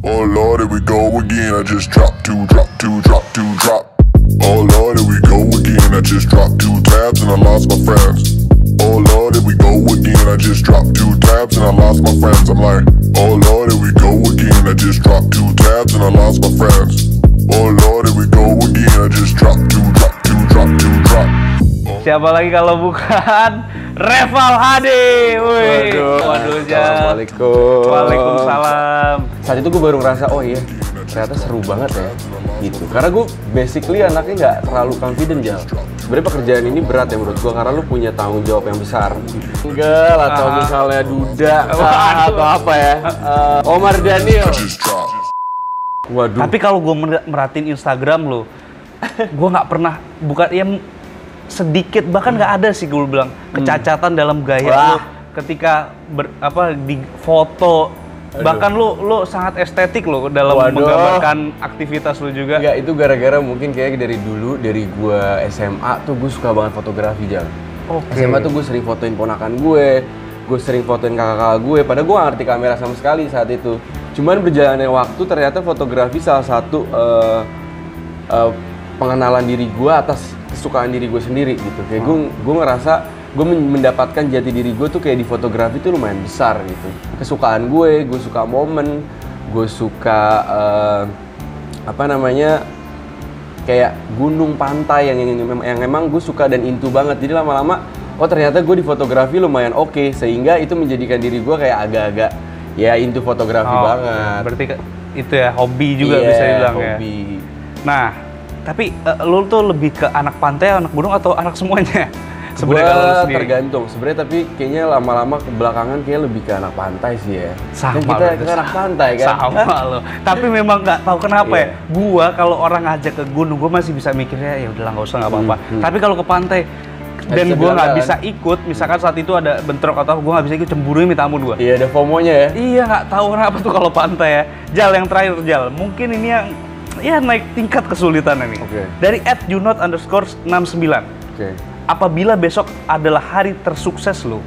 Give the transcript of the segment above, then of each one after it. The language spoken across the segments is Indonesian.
Oh Lord, here we go again. I just drop two, drop two, drop two, drop. Oh Lord, here we go again. I just dropped 2 tabs and I lost my friends. Oh Lord, here we go again. I just dropped 2 tabs and I lost my friends. I'm like, oh Lord, here we go again. I just dropped 2 tabs and I lost my friends. Oh Lord, here we go again. I just dropped 2, drop 2, drop 2, drop. Siapa lagi kalau bukan Reval Hadi? Waduh, Assalamualaikum. Waalaikumsalam. Saat itu gue baru ngerasa, oh iya, ternyata seru banget ya, gitu. Karena gue basically anaknya nggak terlalu confident, Jal. Sebenarnya pekerjaan ini berat ya menurut gue, karena lu punya tanggung jawab yang besar. Enggak, atau misalnya Duda, atau apa ya, Omar Daniel. Waduh. Tapi kalau gue merhatiin Instagram lo, gue nggak pernah bukan ya sedikit bahkan nggak ada sih gue bilang kecacatan dalam gaya lo ketika di foto. Bahkan lu sangat estetik lo dalam menggambarkan aktivitas lu juga. Enggak, itu gara-gara mungkin kayak dari dulu, dari gua SMA tuh gue suka banget fotografi, Jal. SMA tuh gue sering fotoin ponakan gue sering fotoin kakak-kakak gue, padahal gue gak ngerti kamera sama sekali saat itu. Cuman berjalannya waktu ternyata fotografi salah satu pengenalan diri gue atas kesukaan diri gue sendiri gitu. Kayak gue ngerasa gue mendapatkan jati diri gue tuh kayak di fotografi tuh lumayan besar gitu. Kesukaan gue suka momen, gue suka kayak gunung, pantai yang emang gue suka dan into banget. Jadi lama-lama, oh ternyata gue di fotografi lumayan oke, sehingga itu menjadikan diri gue kayak agak-agak ya into fotografi banget. Berarti itu ya hobi juga bisa dibilang hobi. Ya. Nah, tapi lu tuh lebih ke anak pantai, anak gunung atau anak semuanya? Sebenarnya tergantung sebenarnya, tapi kayaknya lama-lama kebelakangan kayak lebih ke anak pantai sih ya. Sama kan kita anak pantai kan. Sama lo. Tapi memang nggak tahu kenapa ya. Gua kalau orang ngajak ke gunung, gua masih bisa mikirnya ya udahlah nggak usah nggak apa-apa. Tapi kalau ke pantai dan gua nggak bisa ikut, misalkan saat itu ada bentrok atau gua nggak bisa ikut, cemburunya minta ampun gua. Iya, ada FOMO-nya ya. Iya, nggak tahu kenapa tuh kalau pantai ya. Jal, yang terakhir Jal, mungkin ini yang ya naik tingkat kesulitan ini. Dari @junot_69. Apabila besok adalah hari tersukses lo,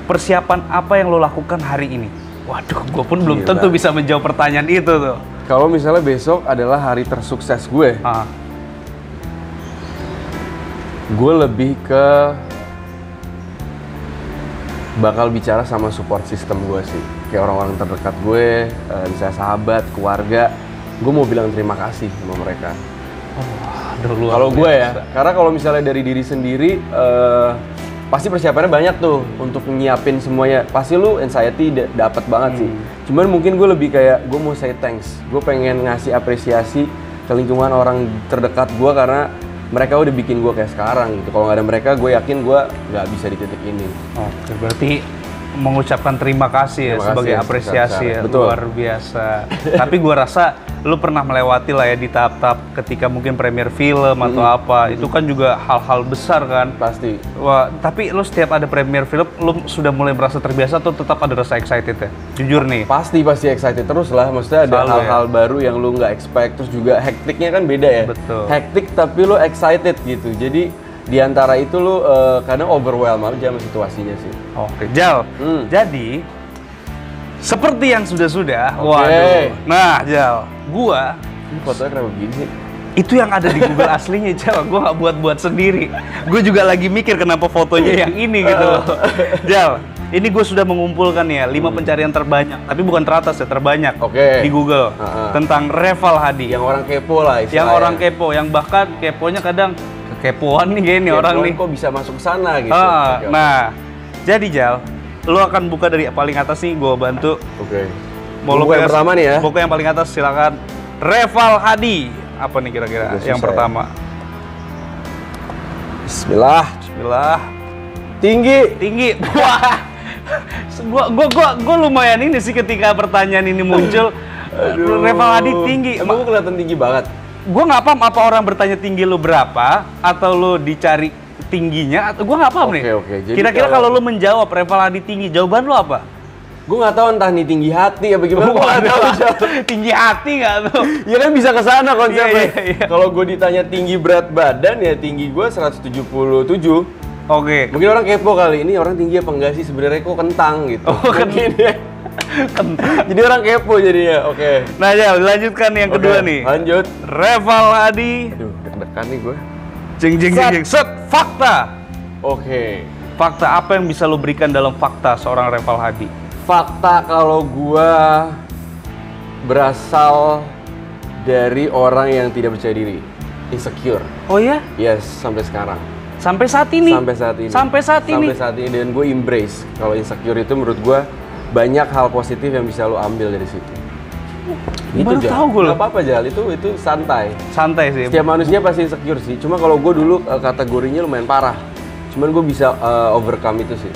persiapan apa yang lo lakukan hari ini? Waduh, gue pun belum tentu bisa menjawab pertanyaan itu tuh. Kalau misalnya besok adalah hari tersukses gue, gue lebih ke bakal bicara sama support system gue sih. Kayak orang-orang terdekat gue, misalnya sahabat, keluarga, gue mau bilang terima kasih sama mereka. Kalau gue ya, karena kalau misalnya dari diri sendiri, pasti persiapannya banyak tuh untuk nyiapin semuanya. Pasti lu anxiety dapat banget sih. Cuman mungkin gue lebih kayak, gue mau say thanks. Gue pengen ngasih apresiasi ke lingkungan orang terdekat gue karena mereka udah bikin gue kayak sekarang gitu. Kalau nggak ada mereka, gue yakin gue nggak bisa di titik ini. Oke, berarti mengucapkan terima kasih ya sebagai apresiasi ya, luar biasa. Tapi gue rasa lu pernah melewati lah ya di tahap-tahap ketika mungkin premier film atau apa, itu kan juga hal-hal besar kan. Pasti. Wah, tapi lu setiap ada premier film, lu sudah mulai merasa terbiasa atau tetap ada rasa excited ya? Jujur nih. Pasti excited terus lah, maksudnya ada hal-hal baru yang lu nggak expect, terus juga hektiknya kan beda ya. Betul. Hektik tapi lu excited gitu, jadi di antara itu lu kadang overwhelm aja sama situasinya sih. Oke, Jal. Jadi seperti yang sudah-sudah, waduh. Nah, Jal, gua ini fotonya kenapa begini sih? Itu yang ada di Google aslinya, Jal. Gua nggak buat-buat sendiri. Gue juga lagi mikir kenapa fotonya yang ini gitu. Jal, ini gue sudah mengumpulkan ya 5 pencarian terbanyak, tapi bukan teratas ya, terbanyak di Google tentang Reval Hadi. Yang orang kepo lah istilahnya. Yang orang kepo, yang bahkan keponya kadang kekepoan nih gini orang nih. Kok bisa masuk sana gitu. Nah, jadi Jal, lo akan buka dari paling atas nih, gue bantu. Mau buku yang pertama nih ya. Buku yang paling atas, silakan. Reval Hadi. Apa nih kira-kira yang pertama? Bismillah. Tinggi. Wah. Gua lumayan ini sih ketika pertanyaan ini muncul. Reval Hadi tinggi. Emang gue kelihatan tinggi banget? Gue nggak paham apa orang bertanya tinggi lu berapa, atau lu dicari tingginya, atau gue nggak paham nih. Kira-kira kalau lu menjawab Reval Hadi tinggi, jawaban lu apa? Gue nggak tahu, entah nih tinggi hati apa gimana. Gue nggak tahu. Tinggi hati nggak tuh? Ya kan bisa ke sana konsepnya. Kalau gue ditanya tinggi berat badan, ya tinggi gue 177. Oke. Mungkin orang kepo kali, ini orang tinggi apa enggak sih sebenarnya, kok kentang gitu. Oh, mungkin ya. Jadi orang kepo jadinya. Oke. Nah, Jal, lanjutkan yang kedua nih. Lanjut. Reval Hadi. Aduh, deg-degan nih gue. Jeng jeng jeng jeng. Set, fakta. Oke. Fakta apa yang bisa lo berikan dalam fakta seorang Reval Hadi? Fakta kalau gue berasal dari orang yang tidak percaya diri, insecure. Oh ya? Yes, sampai sekarang. Sampai saat ini? Sampai saat ini. Sampai saat ini? Sampai saat ini, dan gue embrace. Kalau insecure itu menurut gue banyak hal positif yang bisa lo ambil dari situ. Baru tahu gue loh. Gak apa-apa, Jal, itu santai. Santai sih. Setiap manusia pasti insecure sih. Cuma kalau gue dulu kategorinya lumayan parah. Cuman gue bisa overcome itu sih.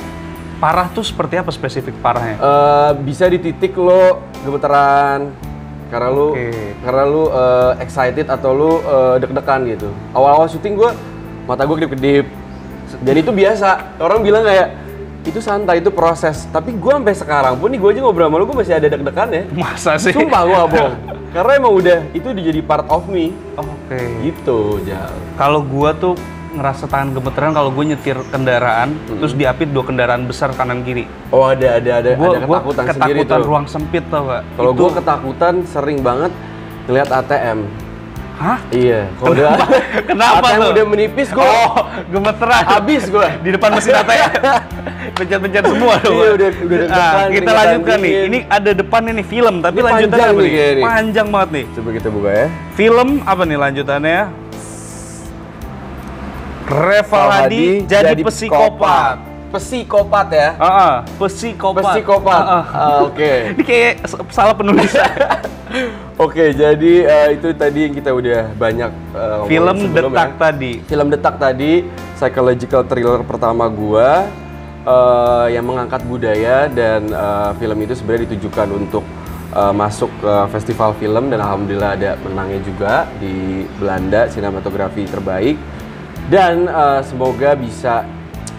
Parah tuh seperti apa spesifik parahnya? Bisa di titik lo gemeteran karena lu excited atau lu deg-degan gitu. Awal-awal syuting gue mata gue kedip-kedip. Dan itu biasa. Orang bilang kayak itu santai, itu proses. Tapi gue sampai sekarang pun nih, gue aja ngobrol sama lu, gue masih ada deg-degan ya. Masa sih? Sumpah gue gak bohong. Karena emang udah itu jadi part of me. Oke. Gitu, Jal. Kalau gue tuh ngerasa tangan gemeteran kalau gue nyetir kendaraan, terus diapit 2 kendaraan besar kanan kiri. Oh, ada ketakutan sendiri tuh. Ketakutan ruang sempit tau gak? Kalau gue ketakutan sering banget ngeliat ATM. Hah? Iya. Kalau udah Kenapa ATM tuh? udah menipis gue. Oh, gemeteran. Habis gue. Di depan mesin ATM. Pencet-pencet semua tuh. Iya, udah deg-degan. Kita lanjutkan nih. Ini ada depannya nih film, tapi Ini lanjutannya panjang apa nih nih? nih. Panjang banget nih. Coba kita buka ya. Film apa nih lanjutannya? Reval Hadi jadi psikopat. Psikopat ya? Psikopat. Psikopat. Oke. Ini kayak salah penulisan. Oke, jadi itu tadi yang kita udah banyak Film sebelumnya. Detak tadi. Film Detak tadi, psychological thriller pertama gua yang mengangkat budaya, dan film itu sebenarnya ditujukan untuk masuk ke festival film, dan alhamdulillah ada menangnya juga di Belanda, sinematografi terbaik. Dan semoga bisa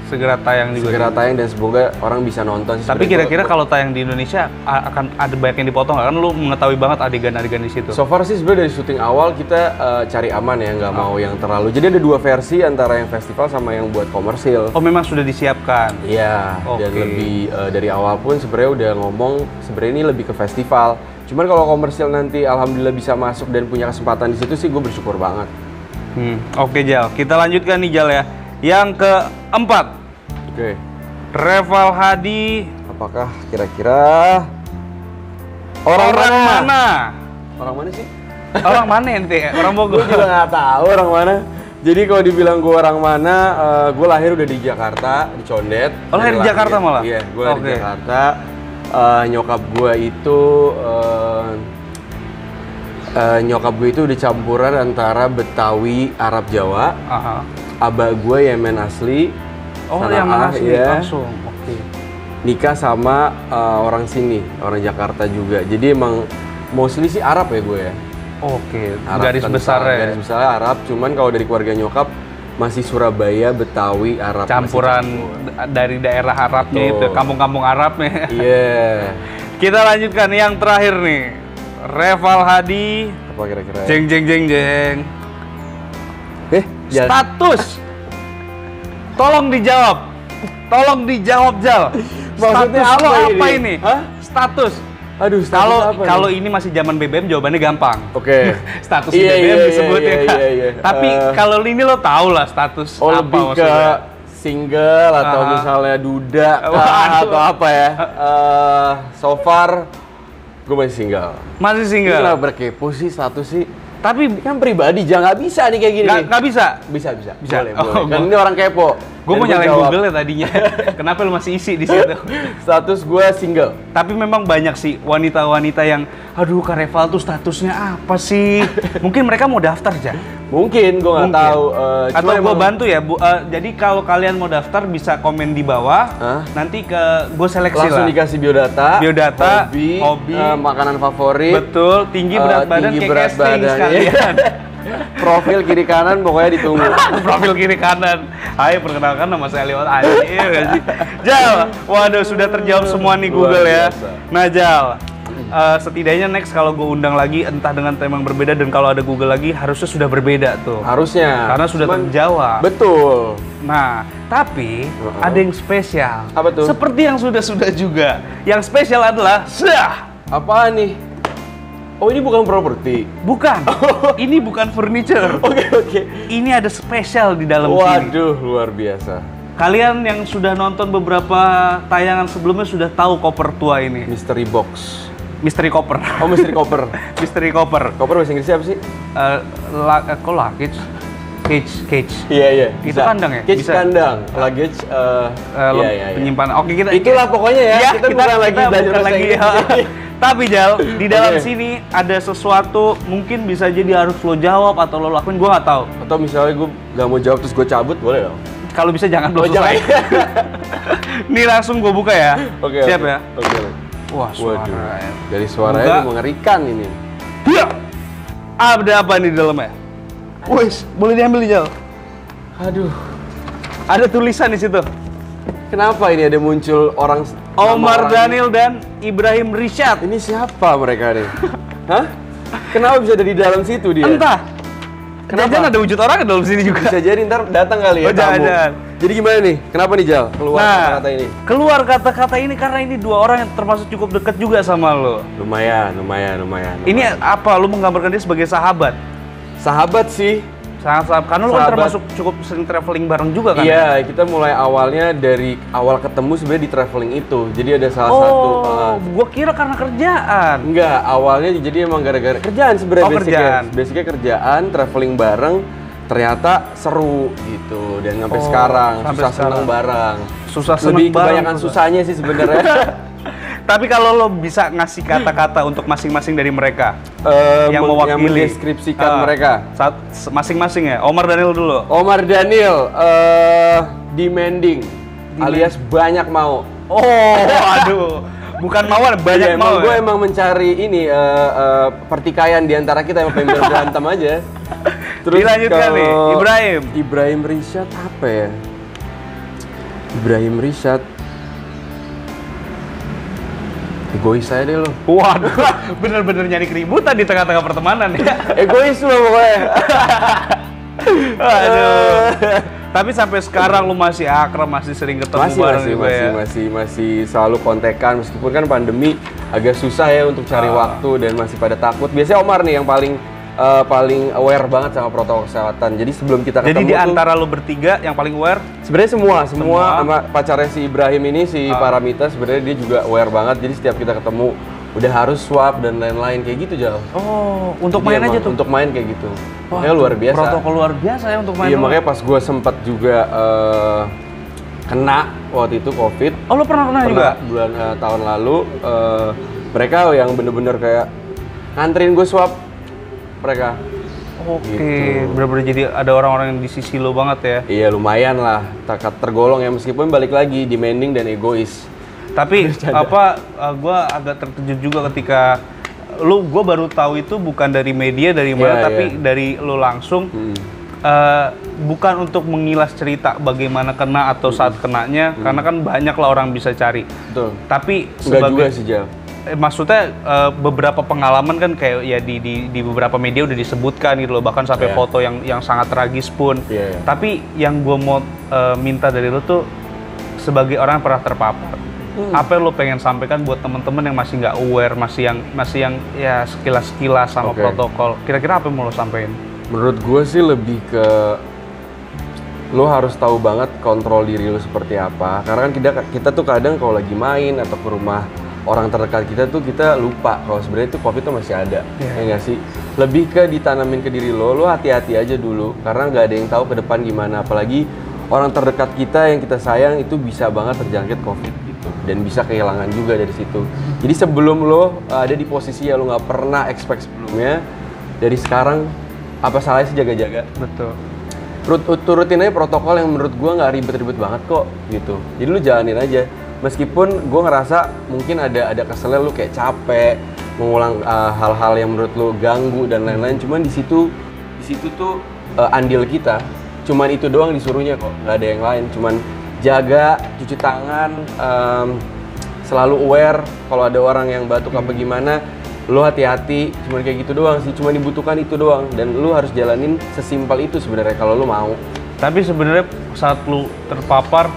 segera tayang juga. Dan semoga orang bisa nonton. Tapi kira-kira kalau tayang di Indonesia akan ada banyak yang dipotong nggak? Kan lu mengetahui banget adegan-adegan di situ. So far sih sebenarnya dari syuting awal kita cari aman ya, nggak mau yang terlalu. Jadi ada 2 versi antara yang festival sama yang buat komersil. Oh, memang sudah disiapkan. Iya. Dan lebih dari awal pun sebenarnya udah ngomong sebenarnya ini lebih ke festival. Cuman kalau komersil nanti alhamdulillah bisa masuk dan punya kesempatan di situ sih, gue bersyukur banget. Oke, Jal, kita lanjutkan nih, Jal ya. Yang keempat. Oke. Reval Hadi. Apakah kira-kira orang mana? Orang mana sih? Orang mana ente? Orang Bogor. Gue juga nggak tahu orang mana. Jadi kalau dibilang gue orang mana, gue lahir udah di Jakarta, di Condet. Oh, lahir di Jakarta malah? Iya, gue lahir di Jakarta. Nyokap gue itu udah campuran antara Betawi, Arab, Jawa. Abah gue Yemen asli. Oh, Yemen asli ya. langsung. Oke. Nikah sama orang sini, orang Jakarta juga. Jadi emang mostly sih Arab ya gue ya. Oke. Arab Garis besarnya. Garis besarnya Arab. Cuman kalau dari keluarga nyokap masih Surabaya, Betawi, Arab. Campuran dari daerah Arabnya itu, kampung-kampung Arabnya. Iya. Kita lanjutkan yang terakhir nih. Reval Hadi. Apa kira-kira? Jeng jeng jeng jeng. Status. Tolong dijawab. Tolong dijawab, Jal. Maksudnya Status apa ini? Hah? Status. Aduh, kalau ini masih zaman BBM jawabannya gampang. Oke. Status di BBM disebutnya kan. Tapi kalau ini lo tau lah status apa lebih maksudnya. Ke single atau misalnya duda atau apa ya. So far gue masih single. Masih single? Ini lah berkepo sih status sih. Tapi kan pribadi, jangan nggak bisa nih kayak gini. Nggak bisa? Bisa. Boleh. Kan ini orang kepo. Gue mau nyalain Google ya tadinya. Kenapa lu masih isi di situ? Status gue single. Tapi memang banyak sih wanita-wanita yang, aduh Kak Reval tuh statusnya apa sih? Mungkin mereka mau daftar aja. Mungkin. Mungkin, gue nggak tahu. Atau gue bantu ya, jadi kalau kalian mau daftar bisa komen di bawah. Nanti gue seleksi langsung dikasih biodata, hobi, makanan favorit. Betul, tinggi berat badan kayak casting sekalian. Profil kiri kanan pokoknya ditunggu. Profil kiri kanan. Hai, perkenalkan nama saya Lewat Anjir. Jal, waduh sudah terjawab semua nih Google ya. Nah, Jal, setidaknya next kalau gue undang lagi entah dengan tema yang berbeda dan kalau ada Google lagi harusnya sudah berbeda tuh. Harusnya. Karena sudah terjawab. Betul. Nah, tapi ada yang spesial. Apa tuh? Seperti yang sudah-sudah juga. Yang spesial adalah Apaan nih? Oh, ini bukan properti. Bukan. Ini bukan furniture. Oke. Ini ada spesial di dalam sini. Waduh, luar biasa. Kalian yang sudah nonton beberapa tayangan sebelumnya sudah tahu koper tua ini. Mystery box. Mystery koper. Oh, mystery koper. Mystery koper. Koper bahasa Inggrisnya apa sih? Kok luggage? Cage. Iya. Itu kandang ya? Cage Bisa. kandang. Luggage. Iya. Penyimpanan. Oke, kita. Itulah pokoknya ya. Kita bukan lagi belajar bahasa Inggris. Tapi Jal, di dalam sini ada sesuatu mungkin bisa jadi harus lo jawab atau lo lakuin, gue nggak tahu. Atau misalnya gue nggak mau jawab terus gue cabut, boleh dong? Kalau bisa jangan dulu jangan. Nih langsung gue buka ya. Oke. Siap ya? Oke. Wah, suara. Dari suaranya mengerikan ini. Iya. Ada apa nih di dalamnya? Wes, boleh diambil nih, Jal. Aduh. Ada tulisan di situ. Kenapa ini ada muncul orang Omar Daniel dan Ibrahim Rishad. Ini siapa mereka nih? Hah? Kenapa bisa ada di dalam situ dia? Entah. Kenapa? Jangan ada wujud orang di dalam sini juga. Bisa jadi ntar datang kali ya tamu. Jangan. Jadi gimana nih? Kenapa nih Jal? Keluar kata-kata ini? Keluar kata-kata ini karena ini dua orang yang termasuk cukup dekat juga sama lo. Lumayan. Ini apa? Lu menggambarkan dia sebagai sahabat? Sahabat sih. Sangat-sangat. Karena lu kan termasuk cukup sering traveling bareng juga kan? Iya, kita mulai awalnya dari awal ketemu sebenarnya di traveling itu. Jadi ada salah satu. Gua kira karena kerjaan. Enggak, awalnya jadi emang gara-gara kerjaan sebenarnya. Basicnya kerjaan, traveling bareng. Ternyata seru gitu dan sampai sekarang susah seneng bareng. Susah seneng lebih bareng. kebanyakan susahnya sih sebenarnya. Tapi kalau lo bisa ngasih kata-kata untuk masing-masing dari mereka yang mewakili, mendeskripsikan mereka masing-masing ya. Omar Daniel dulu. Omar Daniel, demanding, alias banyak mau. Oh, aduh. Bukan mawar, banyak mau. Gue emang mencari ini pertikaian di antara kita yang pengen berantem aja. Terus dilanjutkan nih, Ibrahim Rishad apa ya? Ibrahim Rishad egois aja deh lo. Waduh, bener-bener nyari keributan di tengah-tengah pertemanan ya. Egois lo pokoknya. Aduh. Tapi sampai sekarang lu masih akrab, masih sering ketemu bareng juga ya? Masih selalu kontekan meskipun kan pandemi agak susah ya untuk cari waktu dan masih pada takut. Biasanya Omar nih yang paling aware banget sama protokol kesehatan. Jadi sebelum kita ketemu. Jadi di antara lo bertiga yang paling aware? Sebenarnya semua sama pacarnya si Ibrahim ini, si Paramita sebenarnya dia juga aware banget. Jadi setiap kita ketemu udah harus swab dan lain-lain kayak gitu Jal. Oh, untuk main aja tuh? Untuk main kayak gitu. Makanya luar biasa. Protokol luar biasa ya untuk main. Iya, makanya pas gue sempet juga kena waktu itu COVID. Oh, lo pernah juga? Bulan tahun lalu mereka yang bener-bener kayak nganterin gue swab mereka. Oke, gitu. bener-bener jadi ada orang-orang yang di sisi lo banget ya? Iya, lumayan lah. Tergolong ya meskipun balik lagi demanding dan egois. Tapi gue agak terkejut juga ketika gue baru tahu itu bukan dari media dari mana, tapi dari lo langsung. Bukan untuk mengilas cerita bagaimana kena atau saat kenanya, karena kan banyak lah orang bisa cari. Betul. Tapi enggak juga sih Jal. Maksudnya beberapa pengalaman kan kayak ya di beberapa media udah disebutkan gitu loh, bahkan sampai foto yang sangat tragis pun. Tapi yang gue mau minta dari lo tuh sebagai orang yang pernah terpapar. Apa yang lo pengen sampaikan buat temen-temen yang masih nggak aware, masih yang ya sekilas sama protokol. Kira-kira apa yang mau lo sampein? Menurut gue sih lebih ke lo harus tahu banget kontrol diri lo seperti apa. Karena kan kita tuh kadang kalau lagi main atau ke rumah orang terdekat kita tuh kita lupa kalau sebenarnya itu COVID tuh masih ada. Ya nggak sih? Lebih ke ditanamin ke diri lo hati-hati aja dulu. Karena nggak ada yang tahu ke depan gimana. Apalagi orang terdekat kita yang kita sayang itu bisa banget terjangkit COVID gitu. Dan bisa kehilangan juga dari situ. Jadi sebelum lo ada di posisi yang lo nggak pernah expect sebelumnya, dari sekarang apa salahnya sih jaga-jaga? Betul. Turutin aja protokol yang menurut gue nggak ribet-ribet banget kok gitu. Jadi lu jalanin aja. Meskipun gue ngerasa mungkin ada keselnya lu kayak capek mengulang hal-hal yang menurut lu ganggu dan lain-lain. Cuman di situ tuh andil kita. Cuman itu doang disuruhnya kok, nggak ada yang lain. Cuman jaga, cuci tangan, selalu aware kalau ada orang yang batuk apa gimana, lu hati-hati, cuma kayak gitu doang sih, cuma dibutuhkan itu doang dan lu harus jalanin sesimpel itu sebenarnya kalau lu mau. Tapi sebenarnya saat lu terpapar,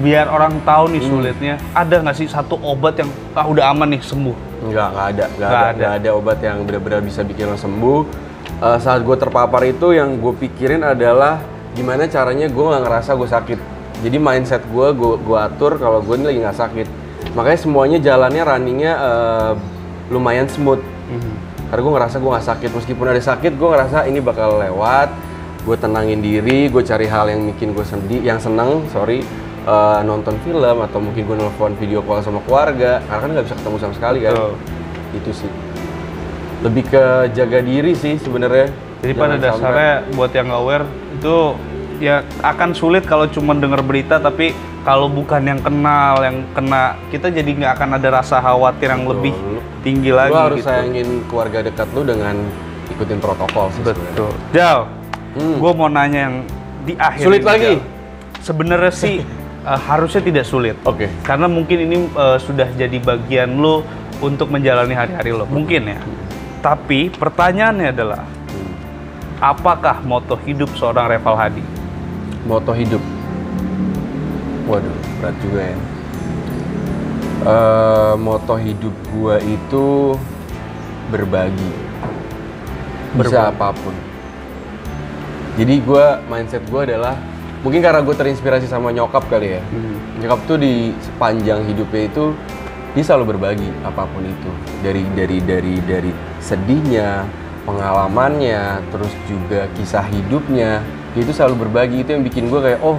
biar orang tahu nih sulitnya, ada nggak sih satu obat yang udah aman nih sembuh? Nggak ada obat yang benar-benar bisa bikin lo sembuh. Saat gue terpapar itu yang gue pikirin adalah gimana caranya gue nggak ngerasa gue sakit. Jadi mindset gue atur kalau gue ini lagi nggak sakit. Makanya semuanya jalannya runningnya lumayan smooth. Karena gue ngerasa gue nggak sakit, meskipun ada sakit gue ngerasa ini bakal lewat. Gue tenangin diri, gue cari hal yang bikin gue seneng, nonton film atau mungkin gue nelfon video call sama keluarga. Karena kan nggak bisa ketemu sama sekali kan. Itu sih. Lebih ke jaga diri sih sebenarnya. Jadi pada dasarnya buat yang aware itu ya akan sulit kalau cuma denger berita, tapi kalau bukan yang kenal, yang kena, kita jadi nggak akan ada rasa khawatir yang lebih tinggi lagi. Lu harus sayangin keluarga dekat lu dengan ikutin protokol sih. Betul. Jal, gue mau nanya yang di akhir. Sulit ini, lagi? Sebenarnya sih harusnya tidak sulit. Oke. Karena mungkin ini sudah jadi bagian lo untuk menjalani hari-hari lo. Mungkin ya. Tapi pertanyaannya adalah, apakah moto hidup seorang Reval Hadi? Moto hidup? Waduh, berat juga ya. Moto hidup gua itu berbagi. Bisa apapun. Jadi mindset gua adalah, mungkin karena gue terinspirasi sama nyokap kali ya. Nyokap tuh di sepanjang hidupnya itu dia selalu berbagi apapun itu, dari sedihnya, pengalamannya, terus juga kisah hidupnya, dia itu selalu berbagi. Itu yang bikin gue kayak, oh,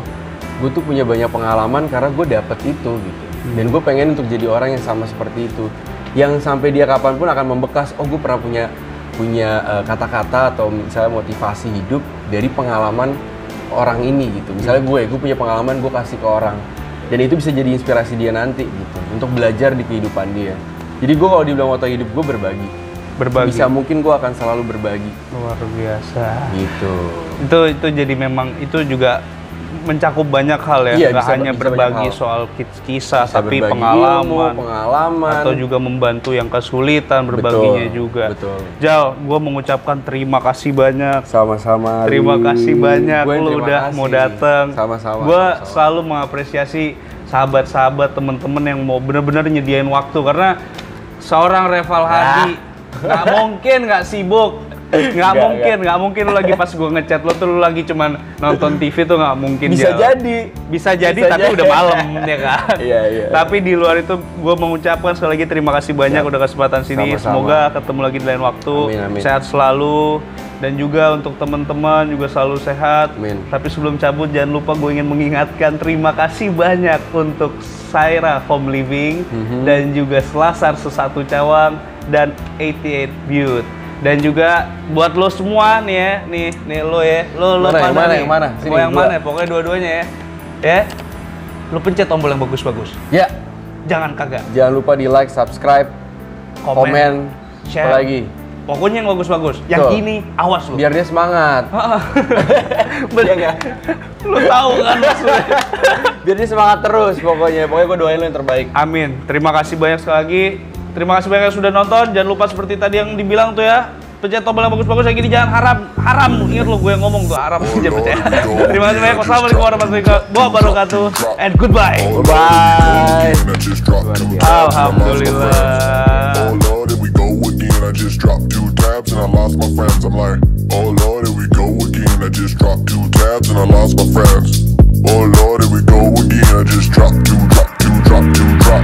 gue tuh punya banyak pengalaman karena gue dapet itu gitu. Dan gue pengen untuk jadi orang yang sama seperti itu, yang sampai dia kapanpun akan membekas. Oh, gue pernah punya kata-kata atau misalnya motivasi hidup dari pengalaman orang ini gitu. Misalnya gue punya pengalaman, gue kasih ke orang. Dan itu bisa jadi inspirasi dia nanti gitu, untuk belajar di kehidupan dia. Jadi gue kalau dibilang moto hidup gue berbagi. Bisa mungkin gue akan selalu berbagi. Luar biasa. Gitu. Itu jadi memang itu juga mencakup banyak hal ya. Iya, nggak hanya berbagi soal kisah, bisa tapi pengalaman, atau juga membantu yang kesulitan, berbaginya juga. Betul. Jal, gue mengucapkan terima kasih banyak. Sama-sama. Terima kasih banyak lu udah mau datang. Sama-sama. Gue selalu mengapresiasi sahabat-sahabat, temen-temen yang mau benar-benar nyediain waktu, karena seorang Reval Hadi nggak mungkin nggak sibuk. Nggak mungkin lu lagi pas gue ngechat lo tuh lu lagi cuman nonton TV tuh, nggak mungkin. Bisa jadi tapi udah malam ya kan. Iya. Tapi di luar itu gue mengucapkan sekali lagi terima kasih banyak udah kesempatan sini. Sama-sama. Semoga ketemu lagi di lain waktu. Amin. Sehat selalu, dan juga untuk teman-teman juga selalu sehat. Amin. Tapi sebelum cabut jangan lupa gue ingin mengingatkan terima kasih banyak untuk Saira Home Living dan juga Selasar Sesatu Cawang dan 88 Beauty. Dan juga buat lo semua nih ya, nih lo ya, lo yang mana? Sini, mau yang mana? Pokoknya dua-duanya ya. Lo pencet tombol yang bagus-bagus. Ya. Jangan kagak. Jangan lupa di like, subscribe, komen, share. Apa lagi? Pokoknya yang bagus-bagus. Yang ini awas lo. Biar dia semangat. Bener. Lo tahu kan maksudnya. Biar dia semangat terus pokoknya. Pokoknya gue doain lo yang terbaik. Amin. Terima kasih banyak sekali lagi. Terima kasih banyak yang sudah nonton. Jangan lupa seperti tadi yang dibilang tuh ya, pencet tombol yang bagus-bagus kayak gini, jangan haram. Ingat lo, gue yang ngomong tuh haram. Jangan percaya. Terima kasih banyak. Wassalamualaikum warahmatullahi wabarakatuh. And goodbye. Bye. Alhamdulillah. Oh Lord, here we go again. I just dropped 2 tabs and I lost my friends. I'm like, oh Lord, here we go again. I just dropped 2 tabs and I lost my friends. Oh Lord, here we go again. I just dropped 2 drop.